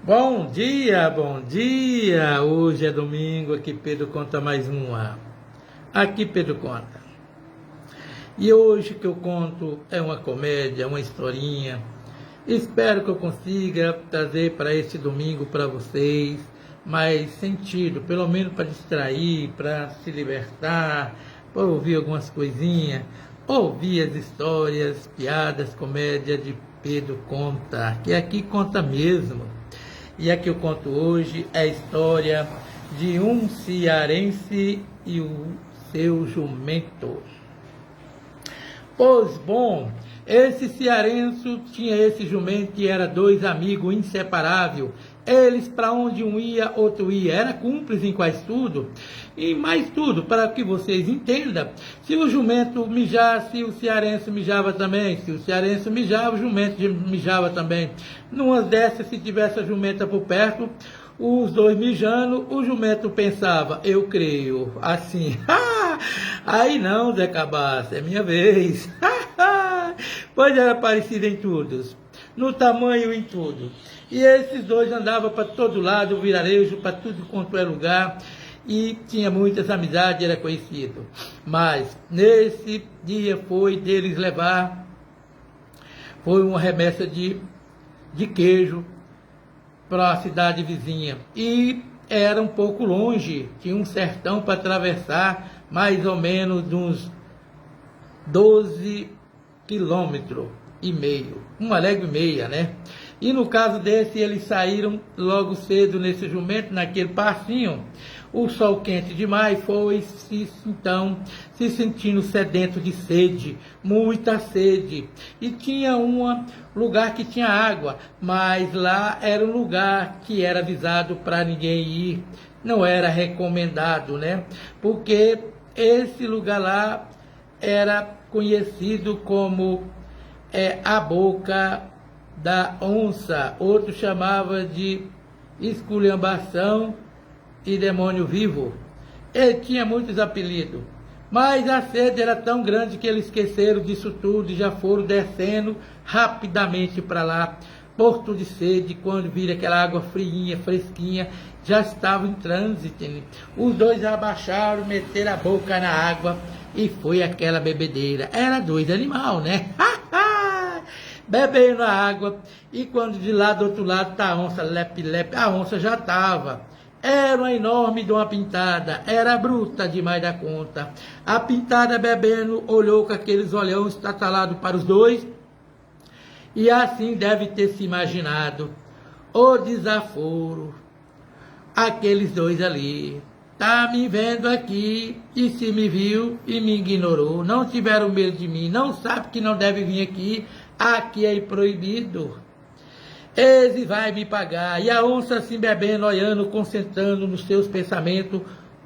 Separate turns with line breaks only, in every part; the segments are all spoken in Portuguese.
Bom dia, bom dia! Hoje é domingo, aqui Pedro conta mais uma. Aqui Pedro conta. E hoje que eu conto é uma comédia, uma historinha. Espero que eu consiga trazer para este domingo para vocês mais sentido, pelo menos para distrair, para se libertar, para ouvir algumas coisinhas, ouvir as histórias, piadas, comédia de Pedro Conta, que aqui conta mesmo. E a que eu conto hoje é a história de um cearense e o seu jumento. Pois bom, esse cearense tinha esse jumento que era dois amigos inseparáveis. Eles, para onde um ia, outro ia. Era cúmplice em quase tudo. E mais tudo, para que vocês entendam. Se o jumento mijasse, o cearense mijava também. Se o cearense mijava, o jumento mijava também. Numa dessas, se tivesse a jumenta por perto, os dois mijando, o jumento pensava, eu creio, assim. Aí não, Zé Cabaça, é minha vez. Pois era parecido em tudo, no tamanho, em tudo. E esses dois andavam para todo lado, o vilarejo, para tudo quanto é lugar, e tinha muitas amizades, era conhecido. Mas nesse dia foi deles levar, foi uma remessa de queijo para a cidade vizinha. E era um pouco longe, tinha um sertão para atravessar, mais ou menos uns 12 quilômetros e meio, uma légua e meia, né? E no caso desse, eles saíram logo cedo nesse jumento, naquele passinho. O sol quente demais foi então se sentindo sedento de sede, muita sede. E tinha um lugar que tinha água, mas lá era um lugar que era avisado para ninguém ir, não era recomendado, né? Porque esse lugar lá era conhecido como a boca da onça, outro chamava de esculhambação e demônio vivo. Ele tinha muitos apelidos, mas a sede era tão grande que eles esqueceram disso tudo e já foram descendo rapidamente para lá, morto de sede. Quando viram aquela água friinha, fresquinha, já estavam em trânsito. Os dois abaixaram, meteram a boca na água e foi aquela bebedeira. Era dois animais, né? Bebendo a água, e quando de lá do outro lado tá a onça, lepe-lepe, a onça já estava. Era uma enorme de uma pintada, era bruta demais da conta. A pintada bebendo, olhou com aqueles olhões estatalados para os dois, e assim deve ter se imaginado o desaforo. Aqueles dois ali, tá me vendo aqui, e se me viu e me ignorou, não tiveram medo de mim, não sabe que não deve vir aqui, aqui é proibido. Esse vai me pagar. E a onça assim bebendo, olhando, concentrando nos seus pensamentos,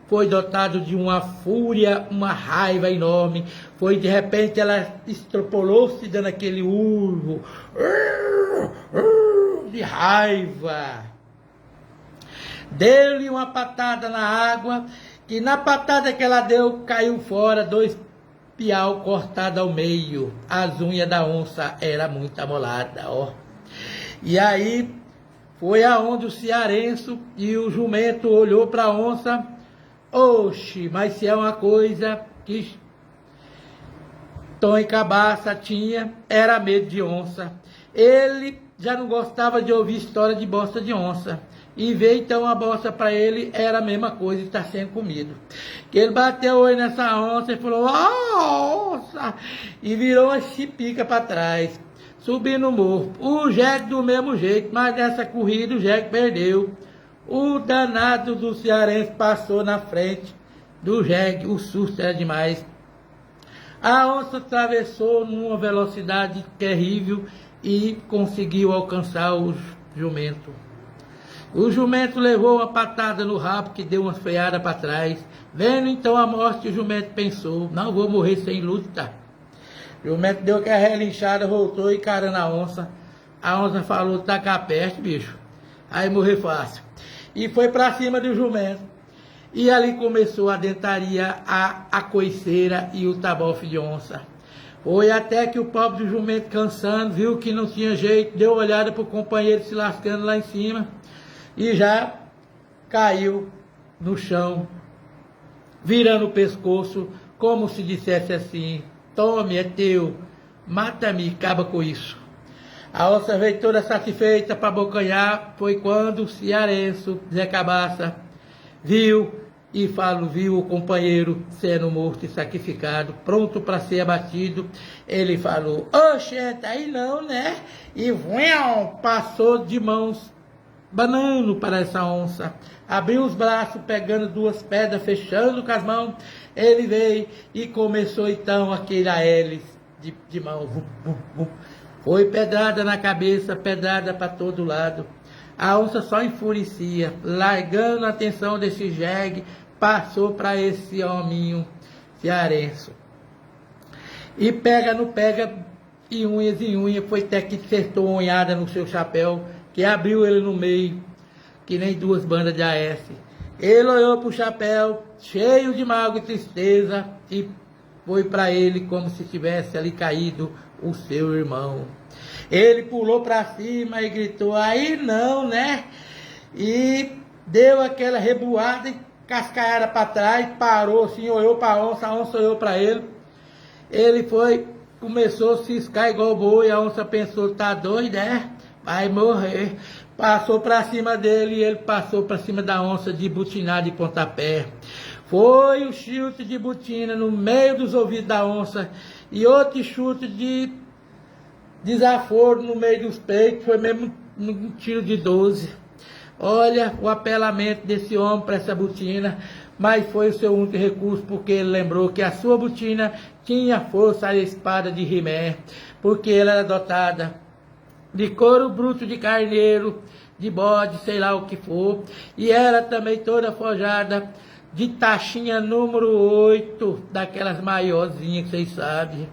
foi dotado de uma fúria, uma raiva enorme. Foi de repente ela extrapolou-se dando aquele urro de raiva. Deu-lhe uma patada na água, que na patada que ela deu, caiu fora dois piau cortado ao meio. As unhas da onça era muito amolada, ó. E aí foi aonde o cearense e o jumento olhou para a onça. Oxe, mas se é uma coisa que Tom e Cabaça tinha, era medo de onça. Ele já não gostava de ouvir história de bosta de onça. E veio então a bosta para ele, era a mesma coisa, está sendo comido. Que ele bateu o olho nessa onça e falou, onça! E virou uma chipica para trás, subindo o morro. O jegue do mesmo jeito, mas nessa corrida o jegue perdeu. O danado do cearense passou na frente do jegue, o susto era demais. A onça atravessou numa velocidade terrível e conseguiu alcançar o jumento. O jumento levou uma patada no rabo que deu uma freada para trás. Vendo então a morte, o jumento pensou, não vou morrer sem luta. O jumento deu aquela relinchada, voltou encarando a onça. A onça falou, tá cá perto, bicho. Aí morrer fácil. E foi para cima do jumento. E ali começou a dentaria, a coiceira e o tabofe de onça. Foi até que o pobre do jumento, cansando, viu que não tinha jeito, deu uma olhada para o companheiro se lascando lá em cima e já caiu no chão, virando o pescoço, como se dissesse assim: tome, é teu, mata-me, acaba com isso. A onça veio toda satisfeita para abocanhar. Foi quando o cearense, Zé Cabaça, viu o companheiro sendo morto e sacrificado, pronto para ser abatido. Ele falou: oxente, aí não, né? E passou de mãos banando para essa onça, abriu os braços, pegando duas pedras, fechando com as mãos. Ele veio e começou então aquele hélice de mão. Foi pedrada na cabeça, pedrada para todo lado. A onça só enfurecia, largando a atenção desse jegue, passou para esse hominho cearense. E pega no pega, e unhas em unha, foi até que acertou uma unhada no seu chapéu, que abriu ele no meio, que nem duas bandas de AS. Ele olhou para o chapéu, cheio de mágoa e tristeza, e foi para ele como se tivesse ali caído o seu irmão. Ele pulou para cima e gritou: aí não, né? E deu aquela rebuada e cascaiada para trás, parou assim, olhou para a onça olhou para ele. Ele começou a ciscar igual boi. A onça pensou: tá doido, né? Vai morrer. Passou para cima dele e ele passou para cima da onça de butinar de pontapé. Foi o chute de botina no meio dos ouvidos da onça e outro chute de desaforo no meio dos peitos. Foi mesmo um tiro de 12. Olha o apelamento desse homem para essa botina, mas foi o seu único recurso, porque ele lembrou que a sua botina tinha força da espada de Rimé, porque ela era dotada de couro bruto de carneiro, de bode, sei lá o que for, e era também toda forjada de taxinha número 8, daquelas maiorzinhas que vocês sabem,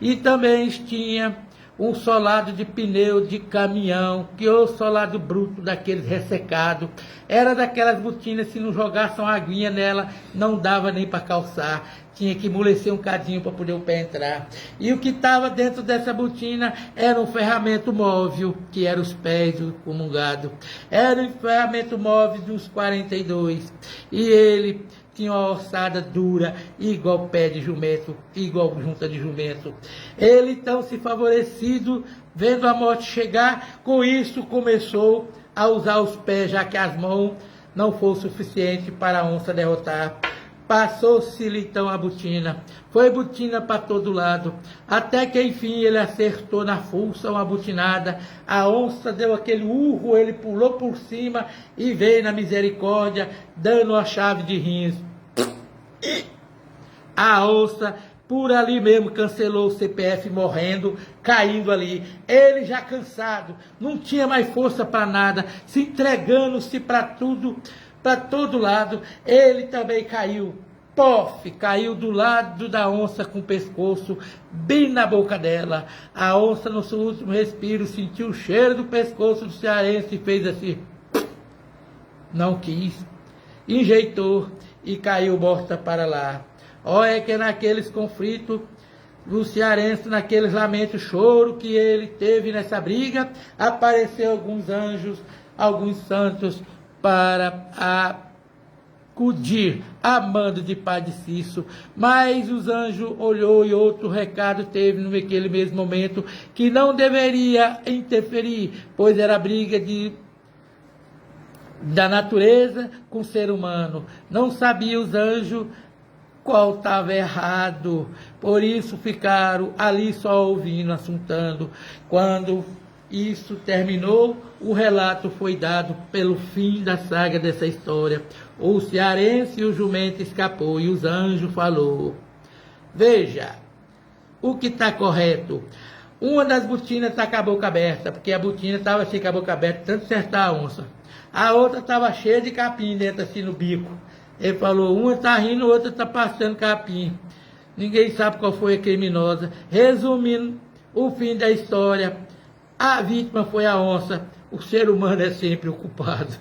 e também tinha um solado de pneu de caminhão, que o solado bruto daqueles ressecados, era daquelas botinas, se não jogasse uma aguinha nela, não dava nem para calçar, tinha que amolecer um cadinho para poder o pé entrar. E o que estava dentro dessa botina era um ferramento móvel, que era os pés do comungado, era um ferramento móvel dos 42, e ele tinha uma ossada dura, igual pé de jumento, igual junta de jumento. Ele então, se favorecido, vendo a morte chegar, com isso começou a usar os pés, já que as mãos não foram suficientes para a onça derrotar. Passou-se-lhe então a botina, foi botina para todo lado, até que enfim ele acertou na fuça uma botinada. A onça deu aquele urro, ele pulou por cima e veio na misericórdia, dando a chave de rins. A onça, por ali mesmo, cancelou o CPF, morrendo, caindo ali. Ele já cansado, não tinha mais força para nada, se entregando-se para tudo, para todo lado. Ele também caiu, pof, caiu do lado da onça com o pescoço bem na boca dela. A onça, no seu último respiro, sentiu o cheiro do pescoço do cearense e fez assim, não quis, enjeitou e caiu morta para lá. Olha que naqueles conflitos, o cearense, naqueles lamentos, choro que ele teve nessa briga, apareceu alguns anjos, alguns santos, para acudir a mando de Padre Cício. Mas os anjos olhou e outro recado teve naquele mesmo momento, que não deveria interferir, pois era briga da natureza com o ser humano. Não sabia os anjos qual estava errado, por isso ficaram ali só ouvindo, assuntando. Quando isso terminou, o relato foi dado pelo fim da saga dessa história. O cearense e o jumento escapou e os anjos falou: veja, o que está correto. Uma das botinas está com a boca aberta, porque a botina estava cheia com a boca aberta, tanto acertar a onça. A outra estava cheia de capim dentro assim no bico. Ele falou: uma está rindo, a outra está passando capim. Ninguém sabe qual foi a criminosa. Resumindo o fim da história, a vítima foi a onça. O ser humano é sempre o culpado.